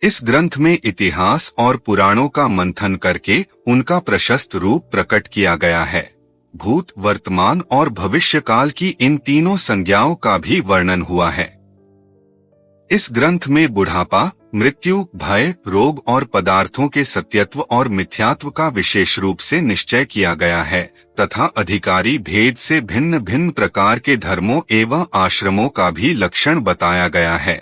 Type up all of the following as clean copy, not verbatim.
इस ग्रंथ में इतिहास और पुराणों का मंथन करके उनका प्रशस्त रूप प्रकट किया गया है। भूत, वर्तमान और भविष्य काल की इन तीनों संज्ञाओं का भी वर्णन हुआ है। इस ग्रंथ में बुढ़ापा, मृत्यु, भय, रोग और पदार्थों के सत्यत्व और मिथ्यात्व का विशेष रूप से निश्चय किया गया है तथा अधिकारी भेद से भिन्न भिन्न प्रकार के धर्मों एवं आश्रमों का भी लक्षण बताया गया है।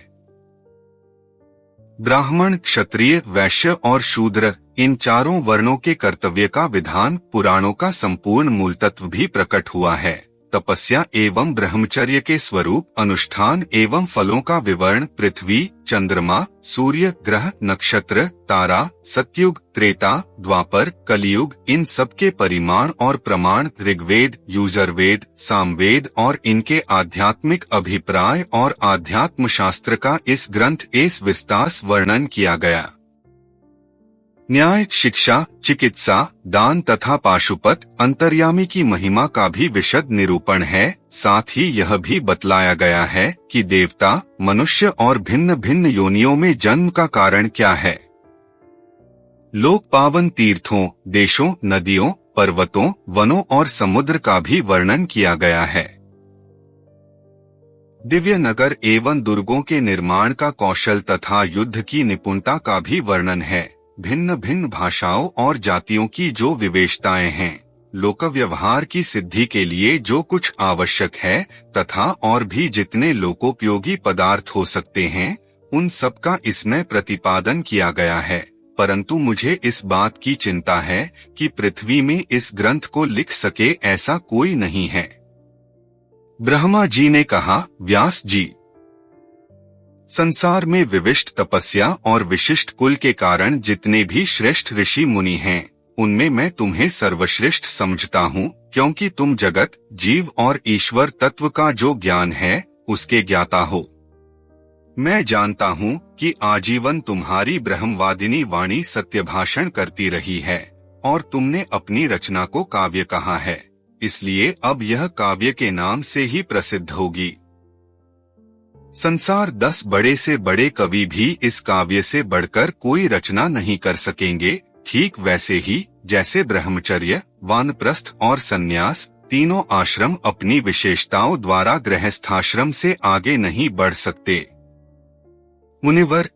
ब्राह्मण, क्षत्रिय, वैश्य और शूद्र इन चारों वर्णों के कर्तव्य का विधान पुराणों का संपूर्ण मूल तत्व भी प्रकट हुआ है। तपस्या एवं ब्रह्मचर्य के स्वरूप, अनुष्ठान एवं फलों का विवरण पृथ्वी, चंद्रमा, सूर्य, ग्रह, नक्षत्र, तारा, सतयुग, त्रेता, द्वापर, कलियुग इन सब के परिमाण और प्रमाण ऋग्वेद, यजुर्वेद, सामवेद और इनके आध्यात्मिक अभिप्राय और आध्यात्म शास्त्र का इस ग्रंथ इस विस्तार वर्णन किया गया। न्याय, शिक्षा, चिकित्सा, दान तथा पाशुपत, अंतर्यामी की महिमा का भी विशद निरूपण है। साथ ही यह भी बतलाया गया है कि देवता, मनुष्य और भिन्न भिन्न योनियों में जन्म का कारण क्या है। लोक पावन तीर्थों, देशों, नदियों, पर्वतों, वनों और समुद्र का भी वर्णन किया गया है। दिव्य नगर एवं दुर्गों के निर्माण का कौशल तथा युद्ध की निपुणता का भी वर्णन है। भिन्न भिन्न भाषाओं और जातियों की जो विशेषताएं हैं, लोक व्यवहार की सिद्धि के लिए जो कुछ आवश्यक है तथा और भी जितने लोकोपयोगी पदार्थ हो सकते हैं, उन सब का इसमें प्रतिपादन किया गया है। परंतु मुझे इस बात की चिंता है कि पृथ्वी में इस ग्रंथ को लिख सके ऐसा कोई नहीं है। ब्रह्मा जी ने कहा, व्यास जी, संसार में विशिष्ट तपस्या और विशिष्ट कुल के कारण जितने भी श्रेष्ठ ऋषि मुनि हैं, उनमें मैं तुम्हें सर्वश्रेष्ठ समझता हूँ, क्योंकि तुम जगत, जीव और ईश्वर तत्व का जो ज्ञान है उसके ज्ञाता हो। मैं जानता हूँ कि आजीवन तुम्हारी ब्रह्मवादिनी वाणी सत्य भाषण करती रही है और तुमने अपनी रचना को काव्य कहा है, इसलिए अब यह काव्य के नाम से ही प्रसिद्ध होगी। संसार 10 बड़े से बड़े कवि भी इस काव्य से बढ़कर कोई रचना नहीं कर सकेंगे। ठीक वैसे ही जैसे ब्रह्मचर्य, वानप्रस्थ और संन्यास तीनों आश्रम अपनी विशेषताओं द्वारा गृहस्थाश्रम से आगे नहीं बढ़ सकते। मुनिवर,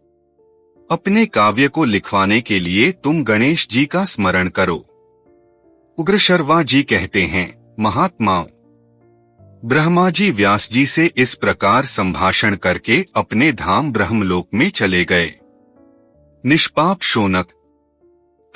अपने काव्य को लिखवाने के लिए तुम गणेश जी का स्मरण करो। उग्र शर्वा जी कहते हैं, महात्माओं, ब्रह्मा जी व्यास जी से इस प्रकार संभाषण करके अपने धाम ब्रह्मलोक में चले गए। निष्पाप शौनक।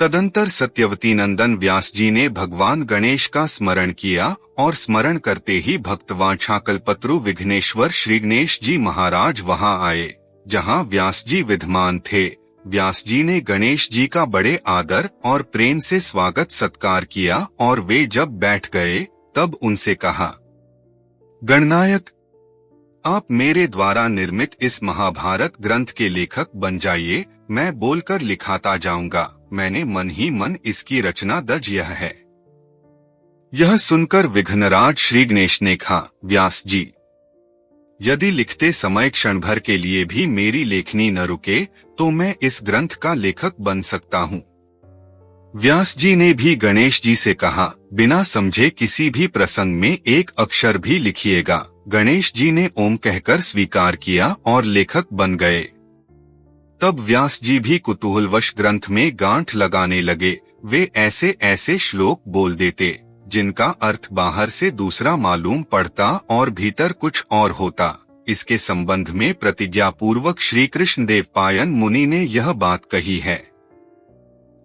तदंतर सत्यवती नंदन व्यास जी ने भगवान गणेश का स्मरण किया और स्मरण करते ही भक्तवांछाकल्पतरु विघ्नेश्वर श्री गणेश जी महाराज वहां आए, जहां व्यास जी विद्यमान थे। व्यास जी ने गणेश जी का बड़े आदर और प्रेम से स्वागत सत्कार किया और वे जब बैठ गए तब उनसे कहा, गणनायक, आप मेरे द्वारा निर्मित इस महाभारत ग्रंथ के लेखक बन जाइए, मैं बोलकर लिखाता जाऊंगा। मैंने मन ही मन इसकी रचना दज यह है। यह सुनकर विघ्नराज श्री गणेश ने कहा, व्यास जी, यदि लिखते समय क्षण भर के लिए भी मेरी लेखनी न रुके तो मैं इस ग्रंथ का लेखक बन सकता हूँ। व्यास जी ने भी गणेश जी से कहा, बिना समझे किसी भी प्रसंग में एक अक्षर भी लिखिएगा। गणेश जी ने ओम कहकर स्वीकार किया और लेखक बन गए। तब व्यास जी भी कुतूहलवश ग्रंथ में गांठ लगाने लगे। वे ऐसे ऐसे श्लोक बोल देते जिनका अर्थ बाहर से दूसरा मालूम पड़ता और भीतर कुछ और होता। इसके संबंध में प्रतिज्ञा पूर्वक श्री कृष्ण देवपायन मुनि ने यह बात कही है।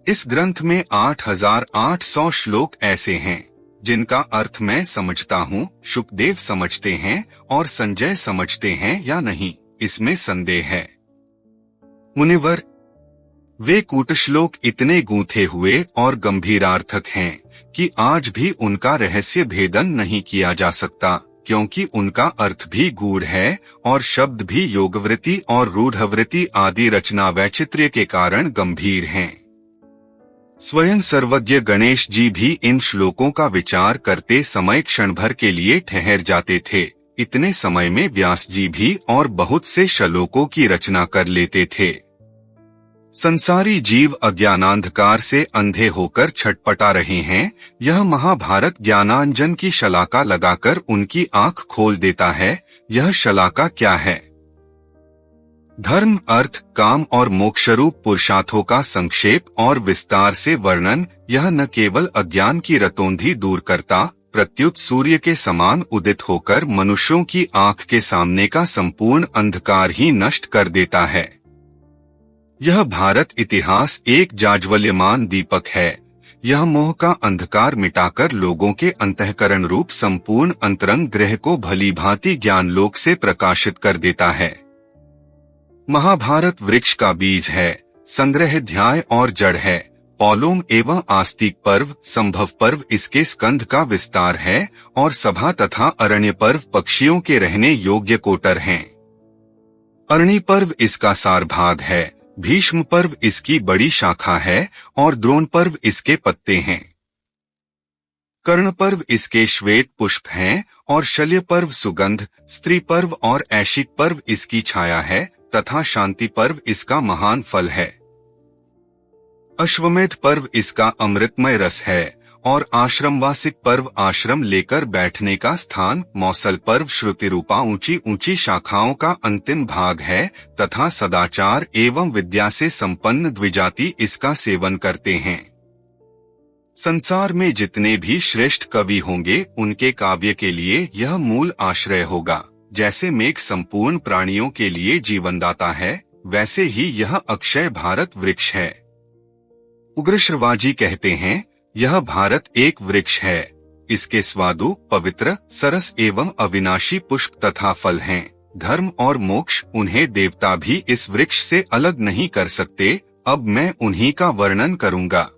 इस ग्रंथ में 8800 श्लोक ऐसे हैं जिनका अर्थ मैं समझता हूँ, शुकदेव समझते हैं और संजय समझते हैं या नहीं, इसमें संदेह है। मुनिवर, वे कूटश्लोक इतने गूंथे हुए और गंभीरार्थक हैं कि आज भी उनका रहस्य भेदन नहीं किया जा सकता, क्योंकि उनका अर्थ भी गूढ़ है और शब्द भी योगवृत्ति और रूढ़वृत्ति आदि रचना वैचित्र्य के कारण गंभीर हैं। स्वयं सर्वज्ञ गणेश जी भी इन श्लोकों का विचार करते समय क्षण भर के लिए ठहर जाते थे। इतने समय में व्यास जी भी और बहुत से श्लोकों की रचना कर लेते थे। संसारी जीव अज्ञानांधकार से अंधे होकर छटपटा रहे हैं। यह महाभारत ज्ञानांजन की शलाका लगाकर उनकी आंख खोल देता है। यह शलाका क्या है? धर्म, अर्थ, काम और मोक्षरूप पुरुषार्थों का संक्षेप और विस्तार से वर्णन। यह न केवल अज्ञान की रतौंधी दूर करता, प्रत्युत सूर्य के समान उदित होकर मनुष्यों की आंख के सामने का संपूर्ण अंधकार ही नष्ट कर देता है। यह भारत इतिहास एक जाज्वल्यमान दीपक है। यह मोह का अंधकार मिटाकर लोगों के अंतःकरण रूप संपूर्ण अंतरंग ग्रह को भली भांति ज्ञान लोक से प्रकाशित कर देता है। महाभारत वृक्ष का बीज है, संग्रह ध्याय और जड़ है। पौलोम एवं आस्तिक पर्व, संभव पर्व इसके स्कंध का विस्तार है और सभा तथा अरण्य पर्व पक्षियों के रहने योग्य कोटर हैं। अरणी पर्व इसका सार भाग है, भीष्म पर्व इसकी बड़ी शाखा है और द्रोण पर्व इसके पत्ते हैं। कर्ण पर्व इसके श्वेत पुष्प हैं और शल्य पर्व सुगंध, स्त्री पर्व और ऐशिक पर्व इसकी छाया है तथा शांति पर्व इसका महान फल है। अश्वमेध पर्व इसका अमृतमय रस है और आश्रमवासिक पर्व आश्रम लेकर बैठने का स्थान। मौसल पर्व श्रुति रूपा ऊंची ऊंची शाखाओं का अंतिम भाग है तथा सदाचार एवं विद्या से संपन्न द्विजाति इसका सेवन करते हैं। संसार में जितने भी श्रेष्ठ कवि होंगे उनके काव्य के लिए यह मूल आश्रय होगा। जैसे मेघ संपूर्ण प्राणियों के लिए जीवनदाता है, वैसे ही यह अक्षय भारत वृक्ष है। उग्रश्रवाजी कहते हैं, यह भारत एक वृक्ष है। इसके स्वादु, पवित्र, सरस एवं अविनाशी पुष्प तथा फल हैं। धर्म और मोक्ष, उन्हें देवता भी इस वृक्ष से अलग नहीं कर सकते। अब मैं उन्हीं का वर्णन करूंगा।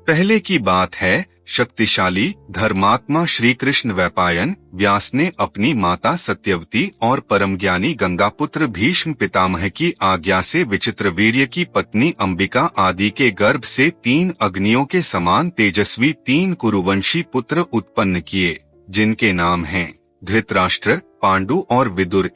पहले की बात है, शक्तिशाली धर्मात्मा श्री कृष्ण वैपायन व्यास ने अपनी माता सत्यवती और परमज्ञानी गंगापुत्र भीष्म पितामह की आज्ञा से विचित्र वीर्य की पत्नी अंबिका आदि के गर्भ से 3 अग्नियों के समान तेजस्वी 3 कुरुवंशी पुत्र उत्पन्न किए, जिनके नाम हैं धृतराष्ट्र, पांडु और विदुर।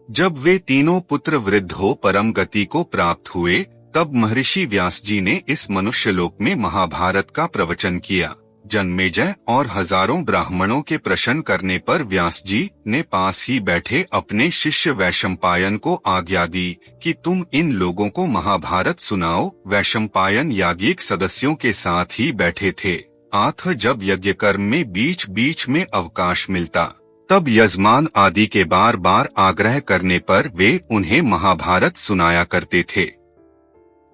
जब वे तीनों पुत्र वृद्ध हो परम गति को प्राप्त हुए, तब महर्षि व्यास जी ने इस मनुष्यलोक में महाभारत का प्रवचन किया। जन्मेजय और हजारों ब्राह्मणों के प्रश्न करने पर व्यास जी ने पास ही बैठे अपने शिष्य वैशंपायन को आज्ञा दी कि तुम इन लोगों को महाभारत सुनाओ। वैशंपायन याज्ञिक सदस्यों के साथ ही बैठे थे। जब यज्ञ कर्म में बीच बीच में अवकाश मिलता, तब यजमान आदि के बार बार आग्रह करने पर वे उन्हें महाभारत सुनाया करते थे।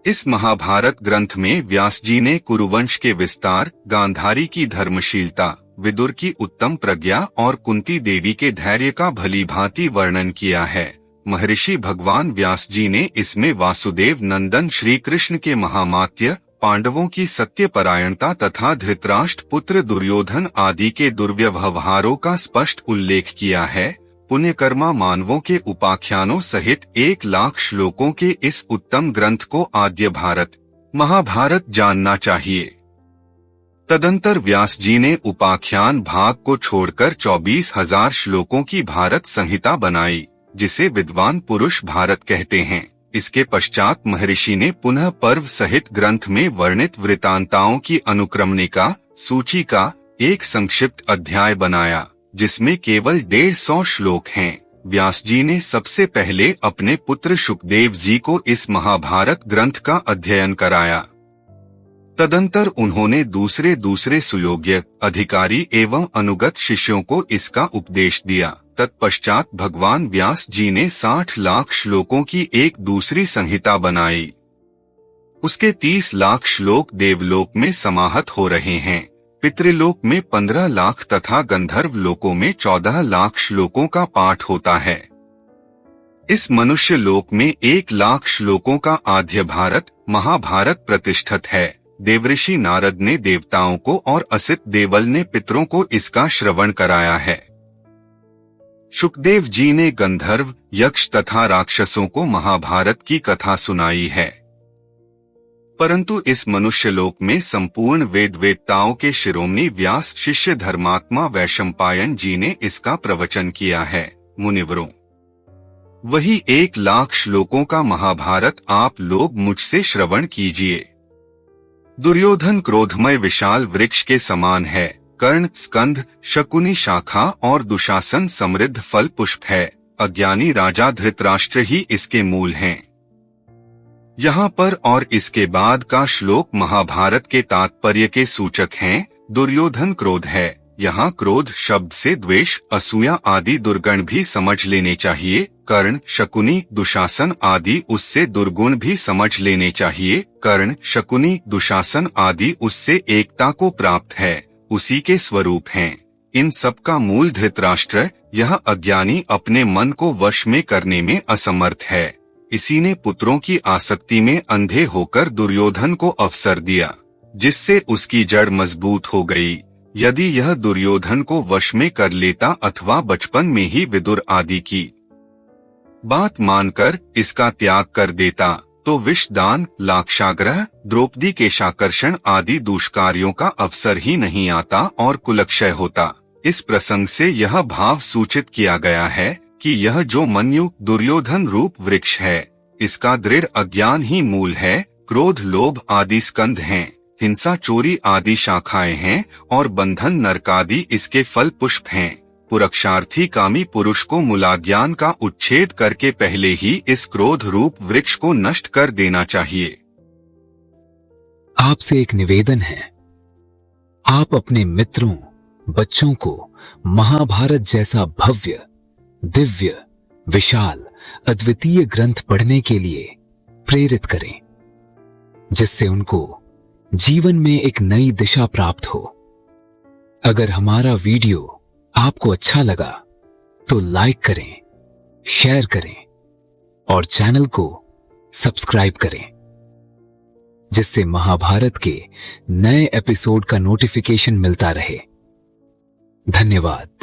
इस महाभारत ग्रंथ में व्यास जी ने कुरुवंश के विस्तार, गांधारी की धर्मशीलता, विदुर की उत्तम प्रज्ञा और कुंती देवी के धैर्य का भली भांति वर्णन किया है। महर्षि भगवान व्यास जी ने इसमें वासुदेव नंदन श्री कृष्ण के महामात्य, पांडवों की सत्यपरायणता तथा धृतराष्ट्र पुत्र दुर्योधन आदि के दुर्व्यवहारों का स्पष्ट उल्लेख किया है। पुण्यकर्मा मानवों के उपाख्यानों सहित 1 लाख श्लोकों के इस उत्तम ग्रंथ को आद्य भारत महाभारत जानना चाहिए। तदंतर व्यास जी ने उपाख्यान भाग को छोड़कर 24,000 श्लोकों की भारत संहिता बनाई, जिसे विद्वान पुरुष भारत कहते हैं। इसके पश्चात महर्षि ने पुनः पर्व सहित ग्रंथ में वर्णित वृतांताओं की अनुक्रमणिका सूची का एक संक्षिप्त अध्याय बनाया, जिसमें केवल 150 श्लोक हैं। व्यास जी ने सबसे पहले अपने पुत्र शुकदेव जी को इस महाभारत ग्रंथ का अध्ययन कराया। तदंतर उन्होंने दूसरे सुयोग्य, अधिकारी एवं अनुगत शिष्यों को इसका उपदेश दिया। तत्पश्चात भगवान व्यास जी ने 60 लाख श्लोकों की एक दूसरी संहिता बनाई। उसके 30 लाख श्लोक देवलोक में समाहत हो रहे हैं। पितृलोक में 15 लाख तथा गंधर्व लोकों में 14 लाख श्लोकों का पाठ होता है। इस मनुष्य लोक में 1 लाख श्लोकों का आद्य भारत महाभारत प्रतिष्ठित है। देवऋषि नारद ने देवताओं को और असित देवल ने पितरों को इसका श्रवण कराया है। शुकदेव जी ने गंधर्व, यक्ष तथा राक्षसों को महाभारत की कथा सुनाई है। परंतु इस मनुष्यलोक में संपूर्ण वेदवेत्ताओं के शिरोमणि व्यास शिष्य धर्मात्मा वैशंपायन जी ने इसका प्रवचन किया है। मुनिवरों, वही 1,00,000 श्लोकों का महाभारत आप लोग मुझसे श्रवण कीजिए। दुर्योधन क्रोधमय विशाल वृक्ष के समान है, कर्ण स्कंध, शकुनी शाखा और दुशासन समृद्ध फल पुष्प है। अज्ञानी राजा धृतराष्ट्र ही इसके मूल हैं। यहाँ पर और इसके बाद का श्लोक महाभारत के तात्पर्य के सूचक हैं। दुर्योधन क्रोध है। यहाँ क्रोध शब्द से द्वेष, असूया आदि दुर्गुण भी समझ लेने चाहिए। कर्ण, शकुनी, दुशासन आदि उससे दुर्गुण भी समझ लेने चाहिए। कर्ण, शकुनी, दुशासन आदि उससे एकता को प्राप्त है, उसी के स्वरूप हैं। इन सब का मूल धृतराष्ट्र, यह अज्ञानी अपने मन को वश में करने में असमर्थ है। इसी ने पुत्रों की आसक्ति में अंधे होकर दुर्योधन को अवसर दिया, जिससे उसकी जड़ मजबूत हो गई। यदि यह दुर्योधन को वश में कर लेता अथवा बचपन में ही विदुर आदि की बात मानकर इसका त्याग कर देता, तो विषदान, लाक्षाग्रह, द्रौपदी के शाकर्षण आदि दुष्कार्यों का अवसर ही नहीं आता और कुलक्षय होता। इस प्रसंग से यह भाव सूचित किया गया है कि यह जो मन्यु दुर्योधन रूप वृक्ष है, इसका दृढ़ अज्ञान ही मूल है। क्रोध, लोभ आदि स्कंध हैं, हिंसा, चोरी आदि शाखाएं हैं और बंधन, नरकादि इसके फल पुष्प हैं। पुरुषार्थी कामी पुरुष को मूलाज्ञान का उच्छेद करके पहले ही इस क्रोध रूप वृक्ष को नष्ट कर देना चाहिए। आपसे एक निवेदन है, आप अपने मित्रों, बच्चों को महाभारत जैसा भव्य, दिव्य, विशाल, अद्वितीय ग्रंथ पढ़ने के लिए प्रेरित करें, जिससे उनको जीवन में एक नई दिशा प्राप्त हो। अगर हमारा वीडियो आपको अच्छा लगा तो लाइक करें, शेयर करें और चैनल को सब्सक्राइब करें, जिससे महाभारत के नए एपिसोड का नोटिफिकेशन मिलता रहे। धन्यवाद।